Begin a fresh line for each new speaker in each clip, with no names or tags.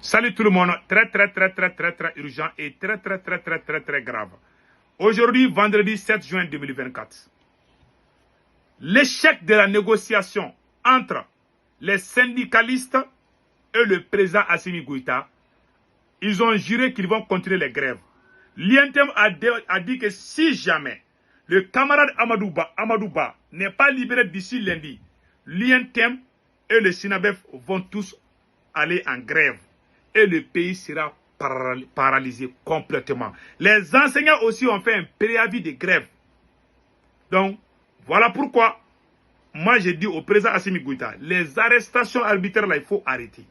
Salut tout le monde, très urgent et très grave. Aujourd'hui, vendredi 7 juin 2024, l'échec de la négociation entre les syndicalistes et le président Assimi Goïta, ils ont juré qu'ils vont continuer les grèves. L'INTEM a dit que si jamais le camarade Amadou Ba n'est pas libéré d'ici lundi, l'INTEM et le SYNABEF vont tous aller en grève. Et le pays sera paralysé complètement. Les enseignants aussi ont fait un préavis de grève. Donc, voilà pourquoi, moi j'ai dit au président Assimi Goïta, les arrestations arbitraires là, il faut arrêter.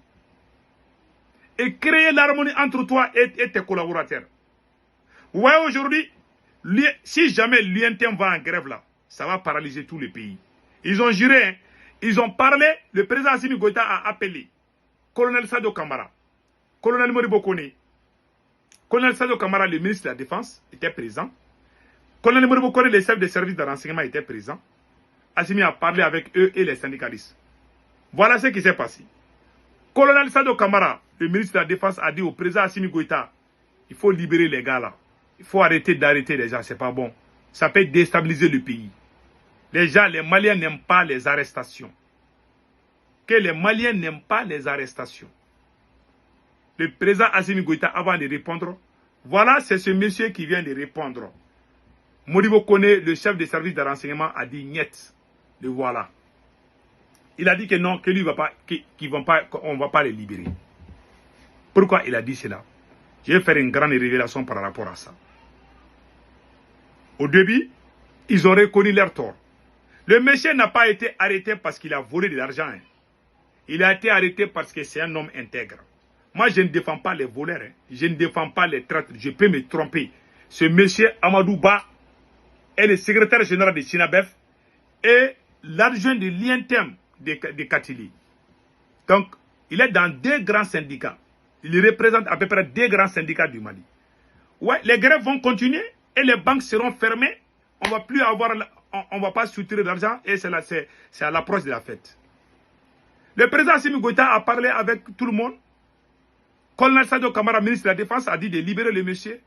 Et créer l'harmonie entre toi et tes collaborateurs. Vous voyez aujourd'hui, si jamais l'UNTM va en grève là, ça va paralyser tout le pays. Ils ont juré, hein, ils ont parlé, le président Assimi Goïta a appelé colonel Sadio Kamara, colonel Modibo Kone, colonel Sadio Kamara, le ministre de la Défense, était présent. Colonel Modibo Kone, le chef de service de renseignement, était présent. Assimi a parlé avec eux et les syndicalistes. Voilà ce qui s'est passé. Colonel Sadio Kamara, le ministre de la Défense, a dit au président Assimi Goïta, il faut libérer les gars là. Il faut arrêter d'arrêter les gens, c'est pas bon. Ça peut déstabiliser le pays. Les gens, les Maliens n'aiment pas les arrestations. Que les Maliens n'aiment pas les arrestations. Le président Assimi Goïta, avant de répondre, voilà, c'est ce monsieur qui vient de répondre. Modibo Kone, le chef de service de renseignement, a dit niet. Le voilà. Il a dit que non, que lui va pas, qu'on ne va pas les libérer. Pourquoi il a dit cela? Je vais faire une grande révélation par rapport à ça. Au début, ils ont reconnu leur tort. Le monsieur n'a pas été arrêté parce qu'il a volé de l'argent. Hein. Il a été arrêté parce que c'est un homme intègre. Moi, je ne défends pas les voleurs. Hein. Je ne défends pas les traîtres. Je peux me tromper. Ce monsieur Amadou Ba est le secrétaire général de SYNABEF et l'adjoint de l'INTEM de Katili. Donc, il est dans deux grands syndicats. Il représente à peu près deux grands syndicats du Mali. Ouais, les grèves vont continuer et les banques seront fermées. On va plus avoir, on va pas soutirer l'argent et c'est à l'approche de la fête. Le président Assimi Goïta a parlé avec tout le monde. Colonel Sadio Kamara, ministre de la Défense, a dit de libérer le monsieur.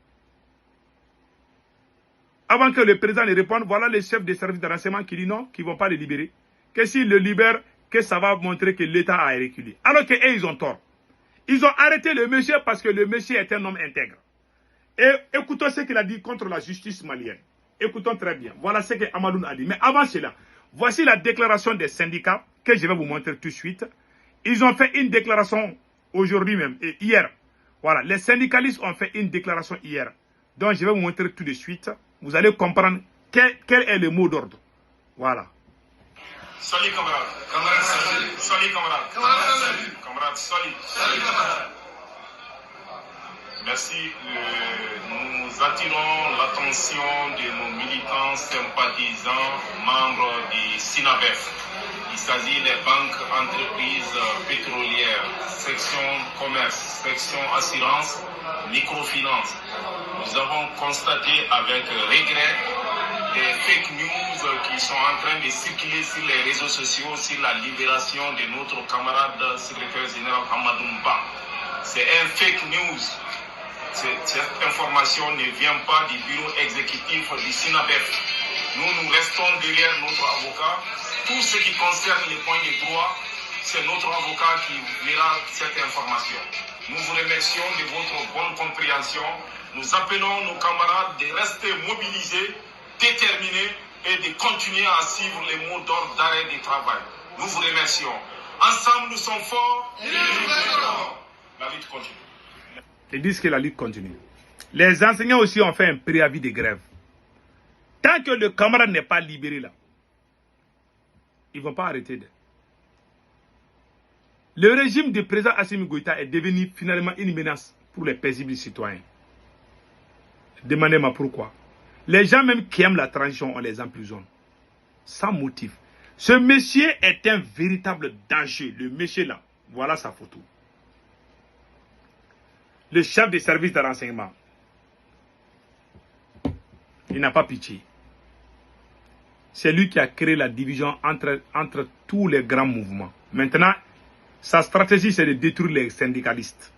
Avant que le président ne réponde, voilà le chef des services de renseignement qui dit non, qu'ils ne vont pas le libérer. Que s'il le libère, que ça va montrer que l'État a reculé. Alors qu'eux, ils ont tort. Ils ont arrêté le monsieur parce que le monsieur est un homme intègre. Et écoutons ce qu'il a dit contre la justice malienne. Écoutons très bien. Voilà ce que Amadoun a dit. Mais avant cela, voici la déclaration des syndicats que je vais vous montrer tout de suite. Ils ont fait une déclaration aujourd'hui même et hier. Voilà, les syndicalistes ont fait une déclaration hier. Donc je vais vous montrer tout de suite. Vous allez comprendre quel est le mot d'ordre. Voilà.
Salut camarades. Camarades, salut. Salut camarades. Camarades, salut. Camarades, salut. Salut camarades. Merci. Nous attirons l'attention de nos militants, sympathisants, membres du SYNABEF. Il s'agit des banques, entreprises pétrolières, section commerce, section assurance, microfinance. Nous avons constaté avec regret des fake news qui sont en train de circuler sur les réseaux sociaux sur la libération de notre camarade secrétaire général Amadou Ba. C'est un fake news. Cette information ne vient pas du bureau exécutif du SYNABEF. Nous restons derrière notre avocat. Tout ce qui concerne les points de droit, c'est notre avocat qui verra cette information. Nous vous remercions de votre bonne compréhension. Nous appelons nos camarades de rester mobilisés, déterminés et de continuer à suivre les mots d'ordre d'arrêt du travail. Nous vous remercions. Ensemble, nous sommes forts et nous vaincrons. La lutte continue.
Ils disent que la lutte continue. Les enseignants aussi ont fait un préavis de grève. Tant que le camarade n'est pas libéré là, ils ne vont pas arrêter. Le régime du président Assimi Goïta est devenu finalement une menace pour les paisibles citoyens. Demandez-moi pourquoi. Les gens même qui aiment la transition, on les emprisonne. Sans motif. Ce monsieur est un véritable danger. Le monsieur là, voilà sa photo. Le chef des services de renseignement. Il n'a pas pitié. C'est lui qui a créé la division entre tous les grands mouvements. Maintenant, sa stratégie, c'est de détruire les syndicalistes.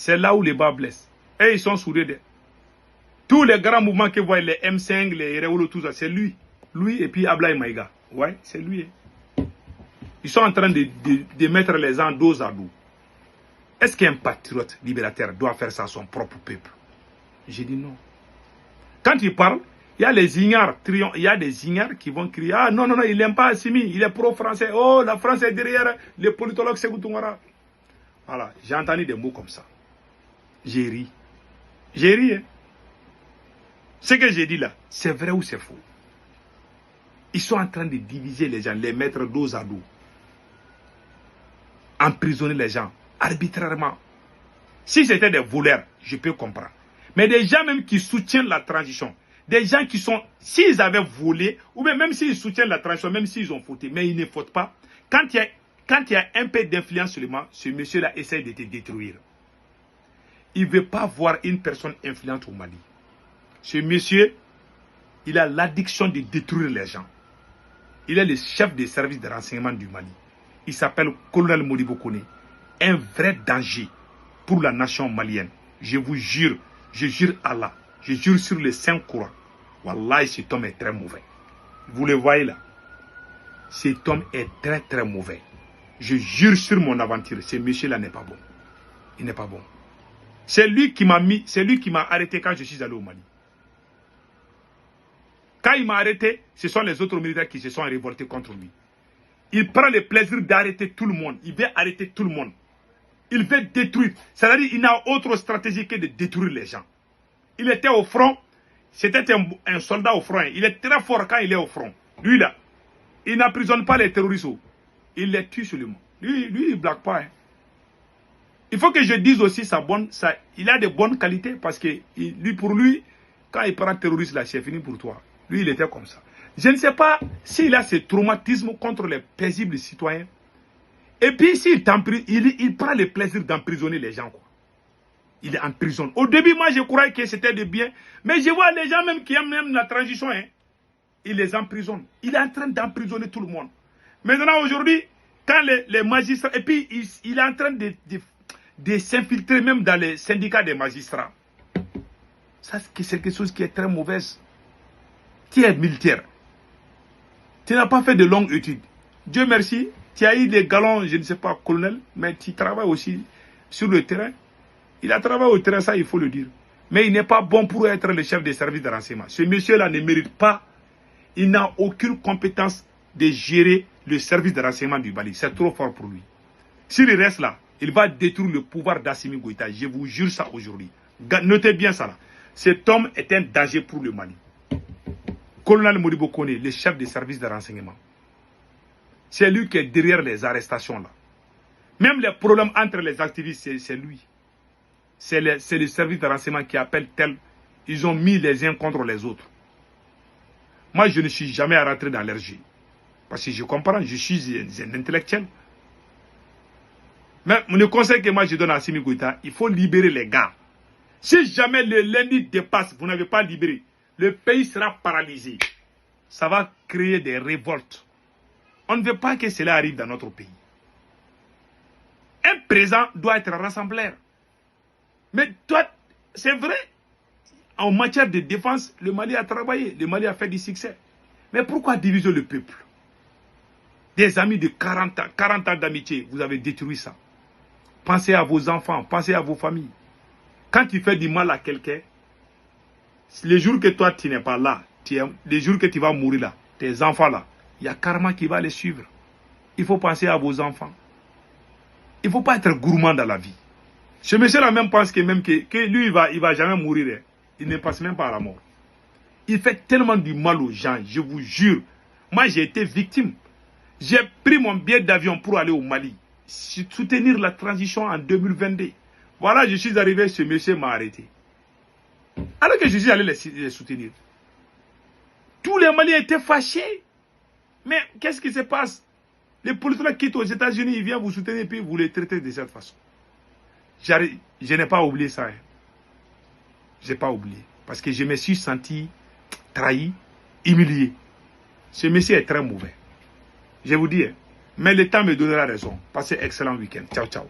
C'est là où les bas blessent. Et ils sont soudés. Tous les grands mouvements que vous voyez, les M5, les Réolo, tout ça, c'est lui. Lui et puis Ablaye Maïga. Ouais, c'est lui. Ils sont en train de mettre les gens dos à dos. Est-ce qu'un patriote libérateur doit faire ça à son propre peuple? J'ai dit non. Quand il parle, il y a les ignares, il y a des ignares qui vont crier, ah non, non, non, il n'aime pas Assimi, il est pro-français. Oh, la France est derrière les politologues Sékou Toungara. Voilà, j'ai entendu des mots comme ça. J'ai ri. J'ai ri, hein. Ce que j'ai dit là, c'est vrai ou c'est faux? Ils sont en train de diviser les gens, les mettre dos à dos. Emprisonner les gens, arbitrairement. Si c'était des voleurs, je peux comprendre. Mais des gens même qui soutiennent la transition, des gens qui sont, s'ils avaient volé, ou même s'ils soutiennent la transition, même s'ils ont fauté, mais ils ne fautent pas, quand il y a un peu d'influence seulement, ce monsieur-là essaie de te détruire. Il ne veut pas voir une personne influente au Mali. Ce monsieur, il a l'addiction de détruire les gens. Il est le chef des services de renseignement du Mali. Il s'appelle Colonel Modibo Kone. Un vrai danger pour la nation malienne. Je vous jure, je jure Allah, je jure sur les saints courants. Wallahi, cet homme est très mauvais. Vous le voyez là. Cet homme est très très mauvais. Je jure sur mon aventure, ce monsieur-là n'est pas bon. Il n'est pas bon. C'est lui qui m'a arrêté quand je suis allé au Mali. Quand il m'a arrêté, ce sont les autres militaires qui se sont révoltés contre lui. Il prend le plaisir d'arrêter tout le monde. Il veut arrêter tout le monde. Il veut détruire. C'est-à-dire qu'il n'a autre stratégie que de détruire les gens. Il était au front. C'était un soldat au front. Il est très fort quand il est au front. Lui là, il n'emprisonne pas les terroristes. Il les tue seulement. Lui il ne blague pas. Hein. Il faut que je dise aussi il a de bonnes qualités parce que pour lui, quand il prend terroriste là, c'est fini pour toi. Lui, il était comme ça. Je ne sais pas s'il a ce traumatisme contre les paisibles citoyens. Et puis, s'il il prend le plaisir d'emprisonner les gens. Quoi. Il est en prison. Au début, moi, je croyais que c'était de bien. Mais je vois les gens même qui aiment même la transition. Hein, il les emprisonne. Il est en train d'emprisonner tout le monde. Maintenant, aujourd'hui, quand les magistrats... Et puis, il est en train de s'infiltrer même dans les syndicats des magistrats. Ça, c'est quelque chose qui est très mauvaise. Tu es militaire. Tu n'as pas fait de longues études. Dieu merci, tu as eu des galons, je ne sais pas, colonel, mais tu travailles aussi sur le terrain. Il a travaillé au terrain, ça il faut le dire. Mais il n'est pas bon pour être le chef des services de renseignement. Ce monsieur-là ne mérite pas, il n'a aucune compétence de gérer le service de renseignement du Mali. C'est trop fort pour lui. S'il reste là, il va détruire le pouvoir d'Assimi Goïta. Je vous jure ça aujourd'hui. Notez bien ça là. Cet homme est un danger pour le Mali. Colonel Modibo Kone, le chef des services de renseignement. C'est lui qui est derrière les arrestations là. Même les problèmes entre les activistes, c'est lui. C'est le service de renseignement qui appelle tel. Ils ont mis les uns contre les autres. Moi, je ne suis jamais rentré dans l'RG. Parce que je comprends, je suis un intellectuel. Mais le conseil que moi je donne à Assimi Goïta, il faut libérer les gars. Si jamais le lundi dépasse, vous n'avez pas libéré, le pays sera paralysé. Ça va créer des révoltes. On ne veut pas que cela arrive dans notre pays. Un président doit être rassembleur. Mais toi, c'est vrai, en matière de défense, le Mali a travaillé, le Mali a fait du succès. Mais pourquoi diviser le peuple? Des amis de 40 ans d'amitié, vous avez détruit ça. Pensez à vos enfants, pensez à vos familles. Quand tu fais du mal à quelqu'un, les jours que toi tu n'es pas là, les jours que tu vas mourir là, tes enfants là, il y a karma qui va les suivre. Il faut penser à vos enfants. Il ne faut pas être gourmand dans la vie. Ce monsieur-là même pense que lui, il va jamais mourir. Hein. Il ne passe même pas à la mort. Il fait tellement du mal aux gens, je vous jure. Moi, j'ai été victime. J'ai pris mon billet d'avion pour aller au Mali. Soutenir la transition en 2022. Voilà, je suis arrivé, ce monsieur m'a arrêté. Alors que je suis allé les soutenir. Tous les Maliens étaient fâchés. Mais qu'est-ce qui se passe? Les policiers quittent aux États-Unis, ils viennent vous soutenir et puis vous les traitez de cette façon. Je n'ai pas oublié ça. Hein. Je n'ai pas oublié. Parce que je me suis senti trahi, humilié. Ce monsieur est très mauvais. Je vous dis, hein. Mais le temps me donnera raison. Passez un excellent week-end. Ciao, ciao.